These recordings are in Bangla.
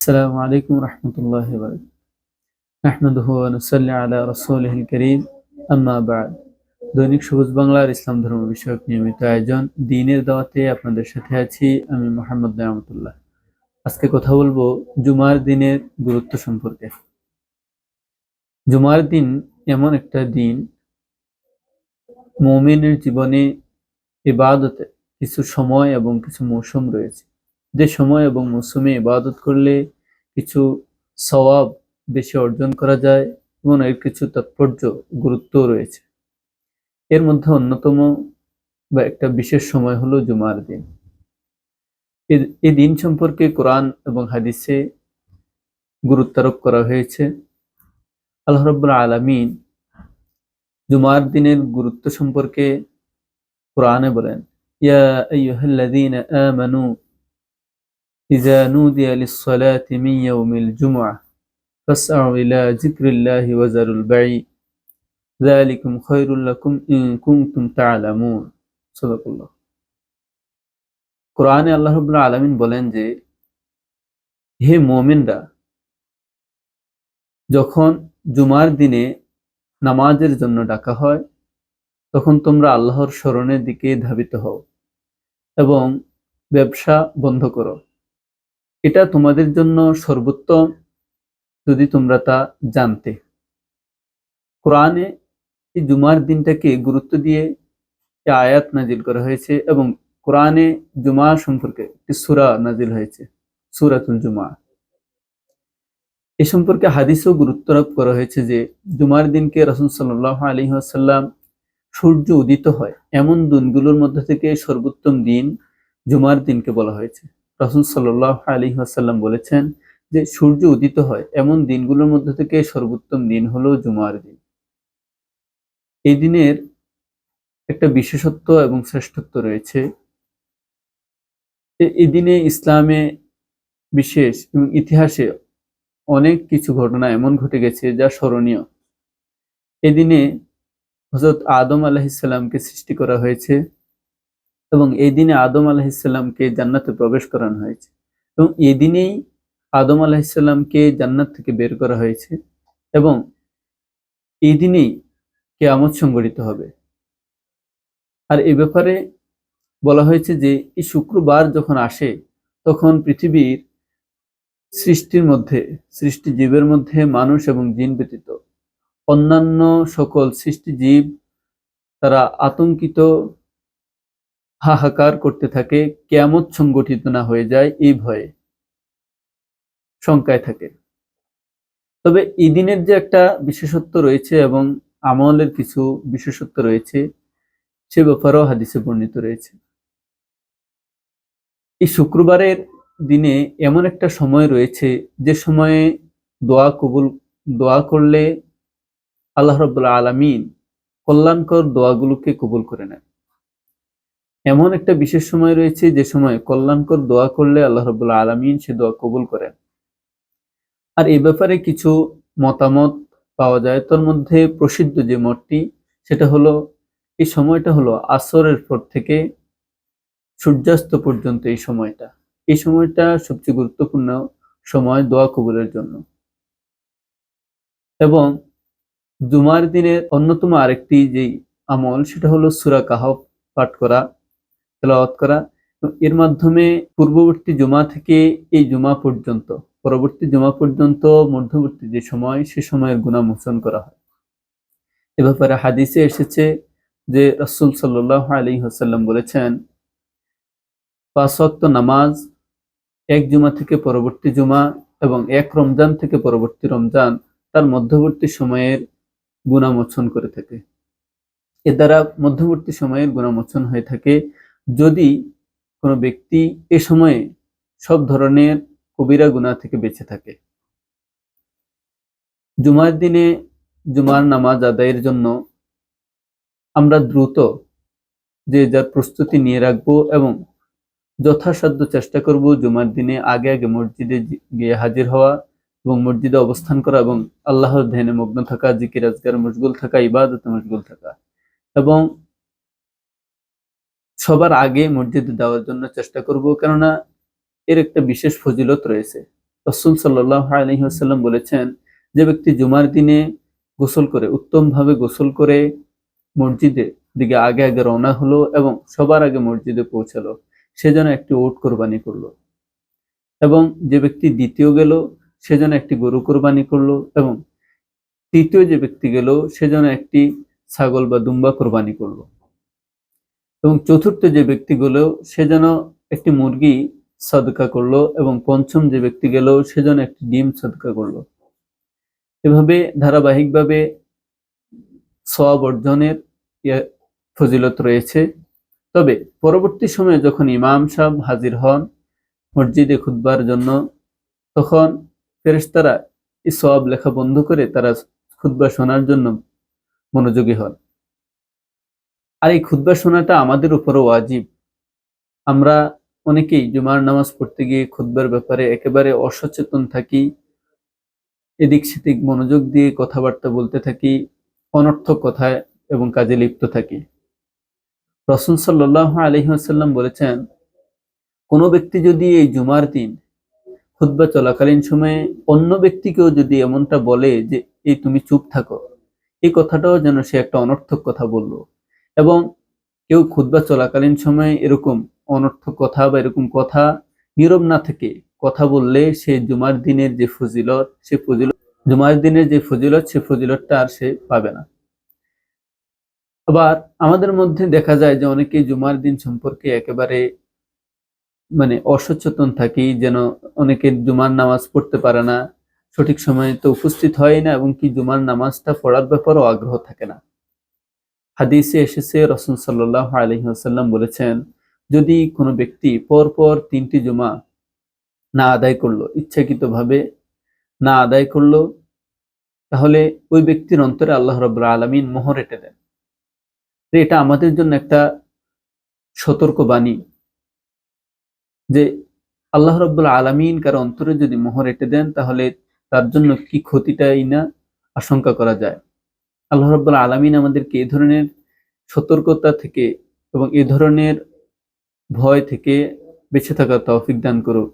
السلام عليكم ورحمة الله وبركاته نحمده ونصلي على رسوله الكريم أما بعد দৈনিক সবুজ বাংলার ইসলাম ধর্ম বিষয়ক নিয়মিত আয়োজন দ্বীনের দাওয়াতে আপনাদের সাথে আছি আমি মোহাম্মদ নিয়ামতুল্লাহ। আজকে কথা বলবো জুমার দিনের গুরুত্ব সম্পর্কে। জুমার দিন এমন একটা দিন, মুমিনের জীবনে ইবাদতে কিছু সময় এবং কিছু মৌসুম রয়েছে, যে সময় এবং মৌসুমে ইবাদত করলে কিছু সওয়াব বেশি অর্জন করা যায় এবং এর কিছু তাৎপর্য গুরুত্ব রয়েছে। এর মধ্যে অন্যতম বা একটা বিশেষ সময় হলো জুমার দিন। এই দিন সম্পর্কে কোরআন এবং হাদিসে গুরুত্বারোপ করা হয়েছে। আল্লাহ রাব্বুল আলামিন জুমার দিনের গুরুত্ব সম্পর্কে কোরআনে বলেন, ইয়া আইয়ুহাল্লাযীনা আমানু ইযা নুদিয়া লিস-সালাতি মিন ইয়াউমিল জুমআহ ফাসআউ ইলা যিকরিল্লাহি ওয়া যারুল বাই' যালিকুম খায়রুল লাকুম ইন কুনতুম তা'লামুন। সুবহানাল্লাহ। কোরআনে আল্লাহ রাব্বুল আলামিন বলেন যে, হে মুমিনরা, যখন জুমার দিনে নামাজের জন্য ডাকা হয় তখন তোমরা আল্লাহর স্মরণের দিকে ধাবিত হও এবং ব্যবসা বন্ধ করো। এটা তোমাদের জন্য সর্বোত্তম যদি তোমরা তা জানতে। কোরআনে এই জুমার দিনটাকে গুরুত্ব দিয়ে এই আয়াত নাজিল করা হয়েছে এবং কোরআনে জুমা সম্পর্কে একটি সূরা নাজিল হয়েছে, সূরাতুল জুমা। এ সম্পর্কে হাদিসেও গুরুত্ব আরোপ করা হয়েছে যে জুমার দিনকে রাসূল সাল্লাল্লাহু আলাইহি ওয়াসাল্লাম সূর্য উদিত হয় এমন দিনগুলোর মধ্যে থেকে সর্বোত্তম দিন জুমার দিনকে বলা হয়েছে। রাসূল সাল্লাল্লাহু আলাইহি ওয়াসাল্লাম বলেছেন যে সূর্য উদিত হয় এমন দিনগুলোর মধ্যে থেকে সর্বোত্তম দিন হলো জুমার দিন। এই দিনের একটা বিশেষত্ব এবং শ্রেষ্ঠত্ব রয়েছে। এই দিনে ইসলামে বিশেষ এবং ইতিহাসে অনেক কিছু ঘটনা এমন ঘটে গেছে যা স্মরণীয়। এদিনে হযরত আদম আলাইহিস সালামকে সৃষ্টি করা হয়েছে এবং এই দিনে আদম আলাইহিস সালামকে জান্নাতে প্রবেশ করানো হয়েছে এবং এই দিনেই আদম আলাইহিস সালামকে জান্নাত থেকে বের করা হয়েছে এবং এই দিনেই কিয়ামত সংঘটিত হবে। আর এই ব্যাপারে বলা হয়েছে যে এই শুক্রবার যখন আসে তখন পৃথিবীর সৃষ্টি জীবের মধ্যে মানুষ এবং জিন ব্যতীত অন্যান্য সকল সৃষ্টি জীব তারা আতঙ্কিত হাহাকার করতে থাকে, কিয়ামত সংগঠিত না হয়ে যায় এই ভয়ে, শঙ্কায় থাকে। তবে এই দিনের যে একটা বিশেষত্ব রয়েছে এবং আমলের কিছু বিশেষত্ব রয়েছে সে ব্যাপারেও হাদিসে বর্ণিত রয়েছে। এই শুক্রবারের দিনে এমন একটা সময় রয়েছে যে সময়ে দোয়া করলে আল্লাহ রাব্বুল আলামিন কল্যাণকর দোয়াগুলোকে কবুল করে নেন। এমন একটা বিশেষ সময় রয়েছে যে সময় কল্যাণকর দোয়া করলে আল্লাহ রাব্বুল আলামিন সে দোয়া কবুল করেন। আর এই ব্যাপারে কিছু মতামত পাওয়া যায়। তার মধ্যে প্রসিদ্ধ যে মতটি সেটা হলো এই সময়টা হলো আসরের পর থেকে সূর্যাস্ত পর্যন্ত এই সময়টা সবচেয়ে গুরুত্বপূর্ণ সময় দোয়া কবুলের জন্য। এবং জুমার দিনের অন্যতম আরেকটি যেই আমল সেটা হলো সূরা কাহফ পাঠ করা, তেলাওয়াত করা। এর মাধ্যমে পূর্ববর্তী জুমা থেকে এই জুমা পর্যন্ত পরবর্তী জুমা পর্যন্ত মধ্যবর্তী যে সময় সে সময়ের গুনাহ মোচন করা হয়। এ ব্যাপারে হাদিসে এসেছে যে রাসূল সাল্লাল্লাহু আলাইহি ওয়াসাল্লাম বলেছেন, ৫ ওয়াক্ত নামাজ এক জুমা থেকে পরবর্তী জুমা এবং এক রমজান থেকে পরবর্তী রমজান তার মধ্যবর্তী সময়ের গুনাহ মোচন করে থাকে। এর দ্বারা মধ্যবর্তী সময়ের গুনাহ মোচন হয়ে থাকে যদি কোনো ব্যক্তি এ সময়ে সব ধরনের কবিরা গুনাহ থেকে বেঁচে থাকে। জুমার দিনে জুমার নামাজ আদায়ের জন্য আমরা দ্রুত যে যার প্রস্তুতি নিয়ে রাখবো এবং যথাসাধ্য চেষ্টা করব জুমার দিনে আগে মসজিদে গিয়ে হাজির হওয়া এবং মসজিদে অবস্থান করা এবং আল্লাহর ধ্যানে মগ্ন থাকা, জিকির আজকার মশগুল থাকা, ইবাদতে মশগুল থাকা এবং সবার আগে মসজিদে যাওয়ার জন্য চেষ্টা করব, কেননা এর একটা বিশেষ ফজিলত রয়েছে। রাসূল সাল্লাল্লাহু আলাইহি ওয়াসাল্লাম বলেছেন, যে ব্যক্তি জুমার দিনে গোসল করে, উত্তমভাবে গোসল করে মসজিদের দিকে আগে আগে রওনা হলো এবং সবার আগে মসজিদে পৌঁছালো, সে যেন একটি উট কোরবানি করলো। এবং যে ব্যক্তি দ্বিতীয় গেল, সে যেন একটি গরু কোরবানি করলো। এবং তৃতীয় যে ব্যক্তি গেল, সে যেন একটি ছাগল বা দুম্বা কোরবানি করলো। এবং চতুর্থ যে ব্যক্তি গেল, সে যেন একটি মুরগি সদকা করলো। এবং পঞ্চম যে ব্যক্তি গেল, সে যেন একটি ডিম সদকা করলো। এভাবে ধারাবাহিকভাবে সওয়াব অর্জনের ফজিলত রয়েছে। তবে পরবর্তী সময়ে যখন ইমাম সাহেব হাজির হন মসজিদে খুতবার জন্য, তখন ফেরেশতারা এই সওয়াব লেখা বন্ধ করে তারা খুতবা শোনার জন্য মনোযোগী হন। আর এই খুতবা শোনাটা আমাদের উপরও ওয়াজিব। আমরা অনেকেই জুমার নামাজ পড়তে গিয়ে খুতবার ব্যাপারে একেবারে অসচেতন থাকি, এদিক সেদিক মনোযোগ দিয়ে কথাবার্তা বলতে থাকি, অনর্থক কথায় এবং কাজে লিপ্ত থাকি। রাসূল সাল্লাল্লাহু আলাইহি ওয়াসাল্লাম বলেছেন, কোনো ব্যক্তি যদি এই জুমার দিন খুতবা চলাকালীন সময়ে অন্য ব্যক্তিকেও যদি এমনটা বলে যে এই তুমি চুপ থাকো, এই কথাটাও যেন সে একটা অনর্থক কথা বলল। এবং কেউ খুতবা চলাকালীন সময়ে এরকম অনর্থক কথা বা এরকম কথা নীরব না থেকে কথা বললে সে জুমার দিনের যে ফজিলত, জুমার দিনের যে ফজিলত, সে ফজিলতটা আর সে পাবে না। আবার আমাদের মধ্যে দেখা যায় যে অনেকে জুমার দিন সম্পর্কে একেবারে অসচেতন থাকি, যেন অনেকে জুমার নামাজ পড়তে পারে না, সঠিক সময়ে তো উপস্থিত হয় না, এবং কি জুমার নামাজটা পড়ার ব্যাপারেও আগ্রহ থাকে না। হাদিসে এসেছে রাসূল সাল্লাল্লাহু আলাইহি ওয়াসাল্লাম বলেছেন, যদি কোনো ব্যক্তি পরপর 3টি জুমা না আদায় করলো, ইচ্ছাকৃতভাবে না আদায় করলো, তাহলে ওই ব্যক্তির অন্তরে আল্লাহ রাব্বুল আলামিন মোহর এঁটে দেন। এটা আমাদের জন্য একটা সতর্ক বাণী যে আল্লাহ রাব্বুল আলামিন কারো অন্তরে যদি মোহর এঁটে দেন, তাহলে তার জন্য কি ক্ষতিটাই না আশঙ্কা করা যায়। আল্লাহ রাব্বুল আলামিন আমাদেরকে এই ধরনের সতর্কতা থেকে এবং এই ধরনের ভয় থেকে বেঁচে থাকার তৌফিক দান করুক।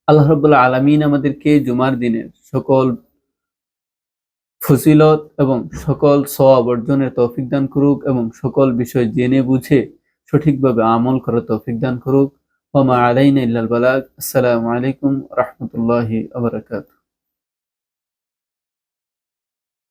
আল্লাহ রাব্বুল আলামিন আমাদেরকে জুমার দিনের সকল ফজিলত এবং সকল সওয়াব অর্জনের তৌফিক দান করুক এবং সকল বিষয় জেনে বুঝে সঠিকভাবে আমল করার তৌফিক দান করুক। ওয়া মা আলাইনা ইল্লাল বালাগ। আসসালামু আলাইকুম ওয়া রাহমাতুল্লাহি ওয়া বারাকাতুহু।